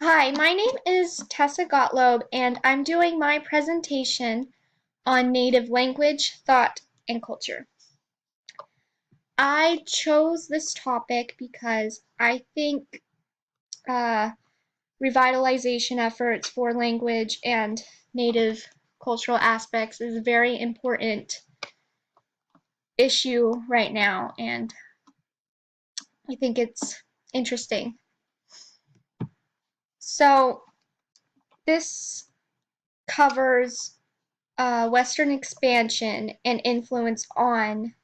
Hi, my name is Tessa Gottlob, and I'm doing my presentation on Native language, thought, and culture. I chose this topic because I think uh, revitalization efforts for language and Native cultural aspects is a very important issue right now, and I think it's interesting. So, this covers Western expansion and influence on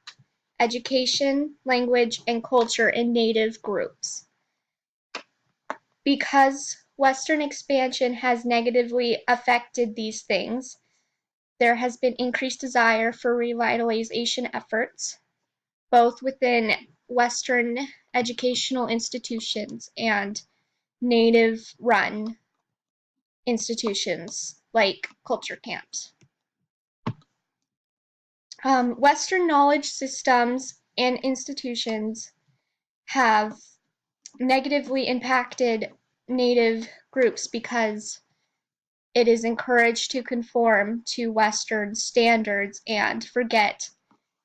education, language, and culture in Native groups. Because Western expansion has negatively affected these things, there has been increased desire for revitalization efforts, both within Western educational institutions and Native-run institutions like culture camps. Western knowledge systems and institutions have negatively impacted Native groups because it is encouraged to conform to Western standards and forget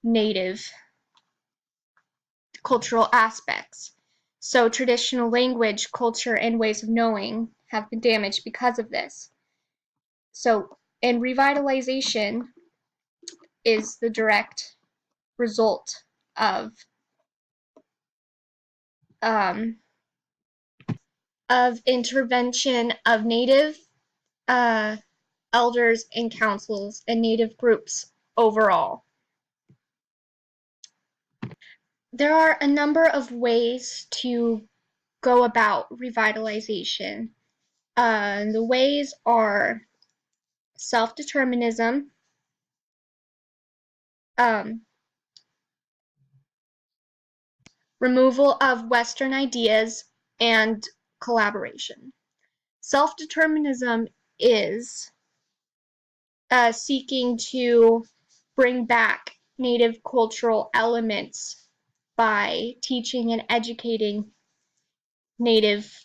Native cultural aspects. So traditional language, culture, and ways of knowing have been damaged because of this. So, and revitalization is the direct result um, of intervention of Native uh, elders and councils and Native groups overall. There are a number of ways to go about revitalization. The ways are self-determinism, um, removal of Western ideas, and collaboration. Self-determinism is seeking to bring back Native cultural elements by teaching and educating Native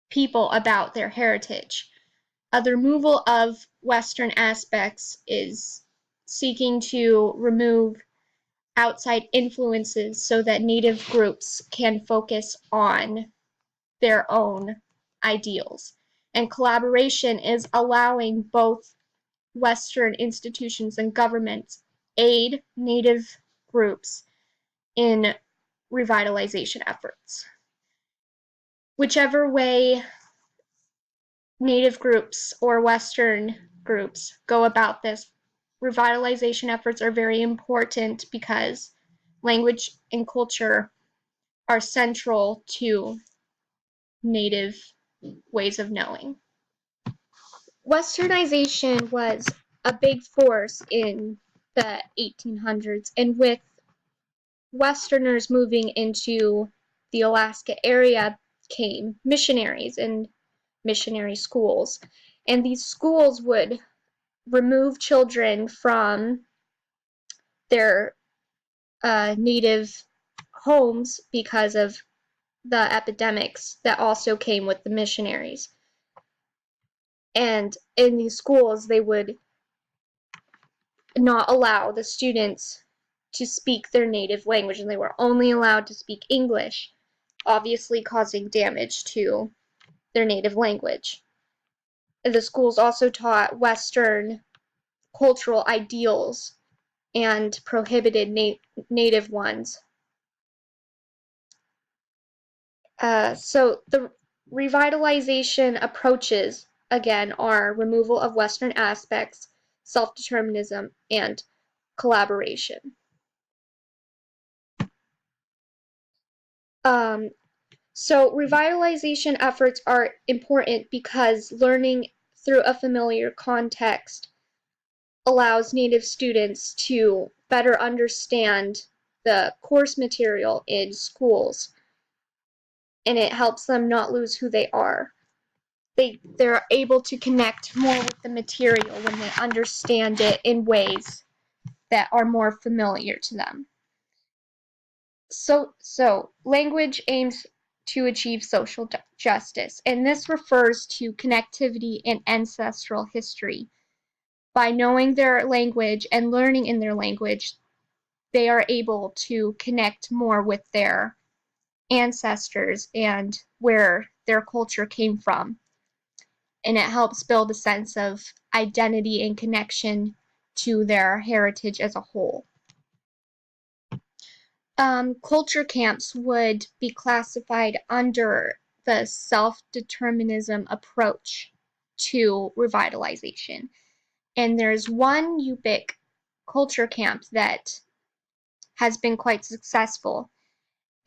people about their heritage. The removal of Western aspects is seeking to remove outside influences so that Native groups can focus on their own ideals. And collaboration is allowing both Western institutions and governments aid Native groups in revitalization efforts. Whichever way Native groups or Western groups go about this, revitalization efforts are very important because language and culture are central to Native ways of knowing. Westernization was a big force in the 1800s, and with Westerners moving into the Alaska area came missionaries and missionary schools. And these schools would remove children from their native homes because of the epidemics that also came with the missionaries. And in these schools, they would not allow the students to speak their native language, and they were only allowed to speak English, obviously causing damage to their native language. The schools also taught Western cultural ideals and prohibited native ones. So the revitalization approaches, again, are removal of Western aspects, self-determinism, and collaboration. Um, so revitalization efforts are important because learning through a familiar context allows Native students to better understand the course material in schools, and it helps them not lose who they are. They're able to connect more with the material when they understand it in ways that are more familiar to them. So language aims to achieve social justice. And this refers to connectivity and ancestral history. By knowing their language and learning in their language, they are able to connect more with their ancestors and where their culture came from. And it helps build a sense of identity and connection to their heritage as a whole. Culture camps would be classified under the self-determinism approach to revitalization. And there's one Yupik culture camp that has been quite successful.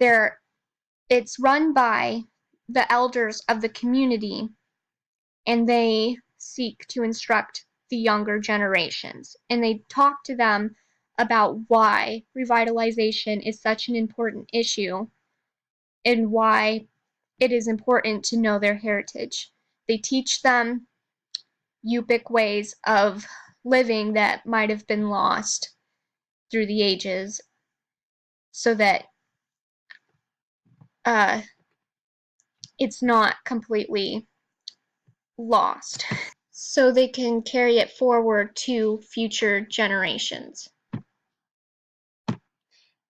It's run by the elders of the community, and they seek to instruct the younger generations. And they talk to them about why revitalization is such an important issue and why it is important to know their heritage. They teach them Yupik ways of living that might have been lost through the ages so that it's not completely lost, so they can carry it forward to future generations.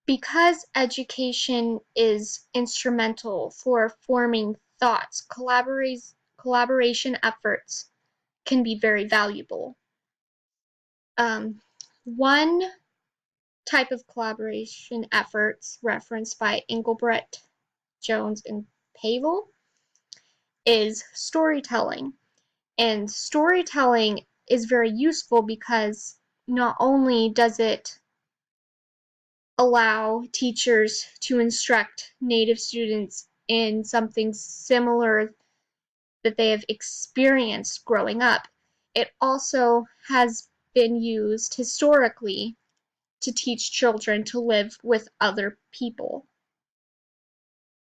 Because education is instrumental for forming thoughts, collaboration efforts can be very valuable. One type of collaboration efforts referenced by Engelbrett, Jones, and Pavel is storytelling. And storytelling is very useful because not only does it allow teachers to instruct Native students in something similar that they have experienced growing up, it also has been used historically to teach children to live with other people,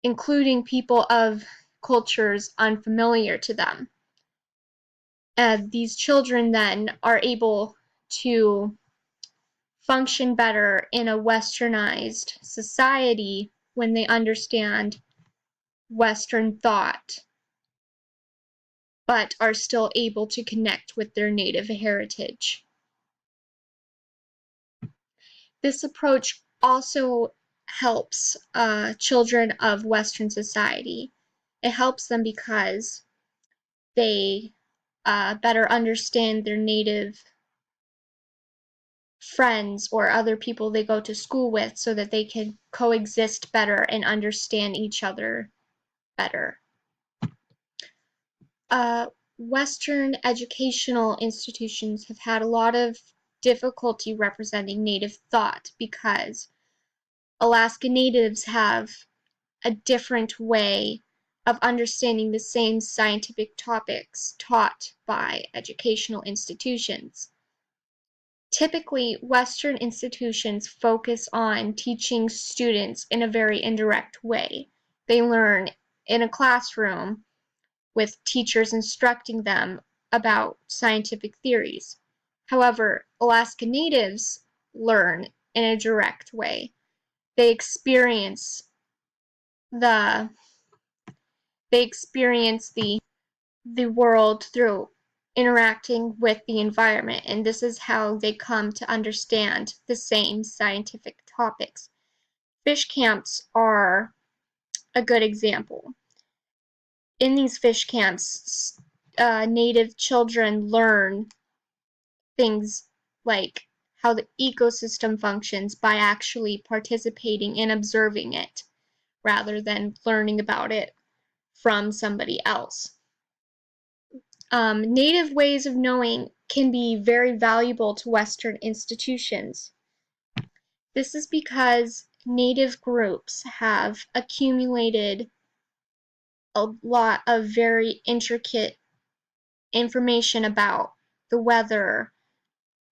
including people of cultures unfamiliar to them. These children then are able to function better in a westernized society when they understand Western thought, but are still able to connect with their native heritage. This approach also helps children of Western society. It helps them because they better understand their native friends or other people they go to school with so that they can coexist better and understand each other better. Western educational institutions have had a lot of difficulty representing Native thought because Alaska Natives have a different way of understanding the same scientific topics taught by educational institutions. Typically, Western institutions focus on teaching students in a very indirect way. They learn in a classroom with teachers instructing them about scientific theories. However, Alaska Natives learn in a direct way. They experience the world through interacting with the environment, and this is how they come to understand the same scientific topics. Fish camps are a good example. In these fish camps, Native children learn things like how the ecosystem functions by actually participating and observing it, rather than learning about it from somebody else. Native ways of knowing can be very valuable to Western institutions. This is because Native groups have accumulated a lot of very intricate information about the weather,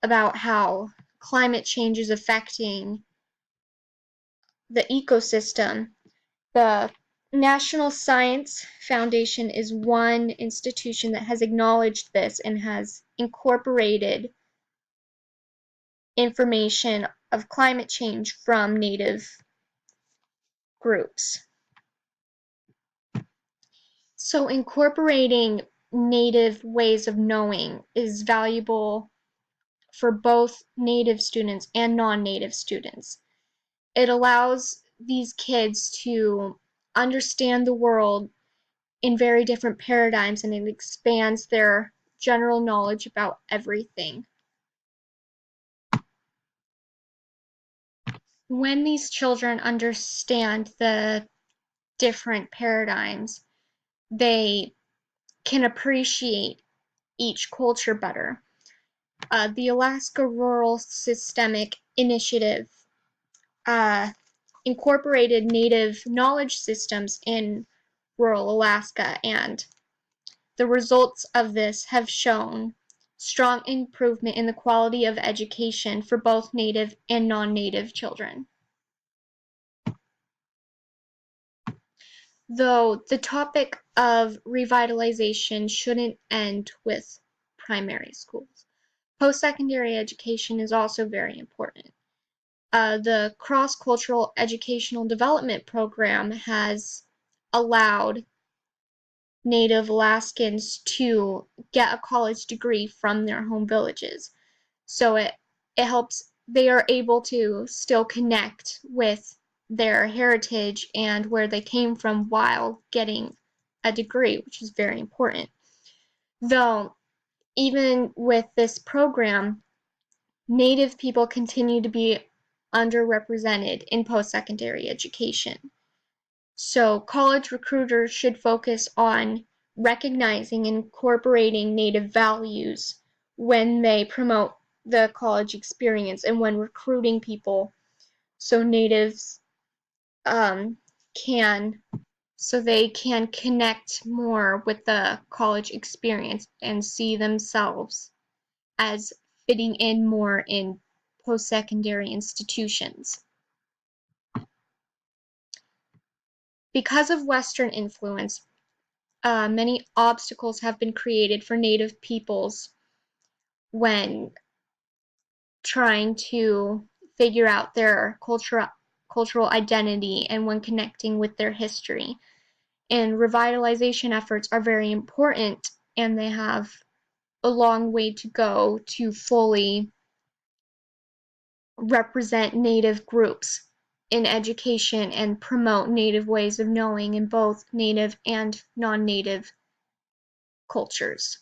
about how climate change is affecting the ecosystem. The National Science Foundation is one institution that has acknowledged this and has incorporated information of climate change from Native groups. So incorporating Native ways of knowing is valuable for both Native students and non-Native students. It allows these kids to understand the world in very different paradigms, and it expands their general knowledge about everything. When these children understand the different paradigms, they can appreciate each culture better. The Alaska Rural Systemic Initiative uh, incorporated Native knowledge systems in rural Alaska, and the results of this have shown strong improvement in the quality of education for both Native and non-Native children. Though the topic of revitalization shouldn't end with primary schools. Post-secondary education is also very important. The Cross-Cultural Educational Development Program has allowed Native Alaskans to get a college degree from their home villages. So it helps, they are able to still connect with their heritage and where they came from while getting a degree, which is very important. Though, even with this program, Native people continue to be underrepresented in post-secondary education. So college recruiters should focus on recognizing and incorporating Native values when they promote the college experience and when recruiting people, so Natives can so they can connect more with the college experience and see themselves as fitting in more in post-secondary institutions. Because of Western influence, many obstacles have been created for Native peoples when trying to figure out their cultural identity and when connecting with their history. And revitalization efforts are very important, and they have a long way to go to fully represent Native groups in education and promote Native ways of knowing in both Native and non-Native cultures.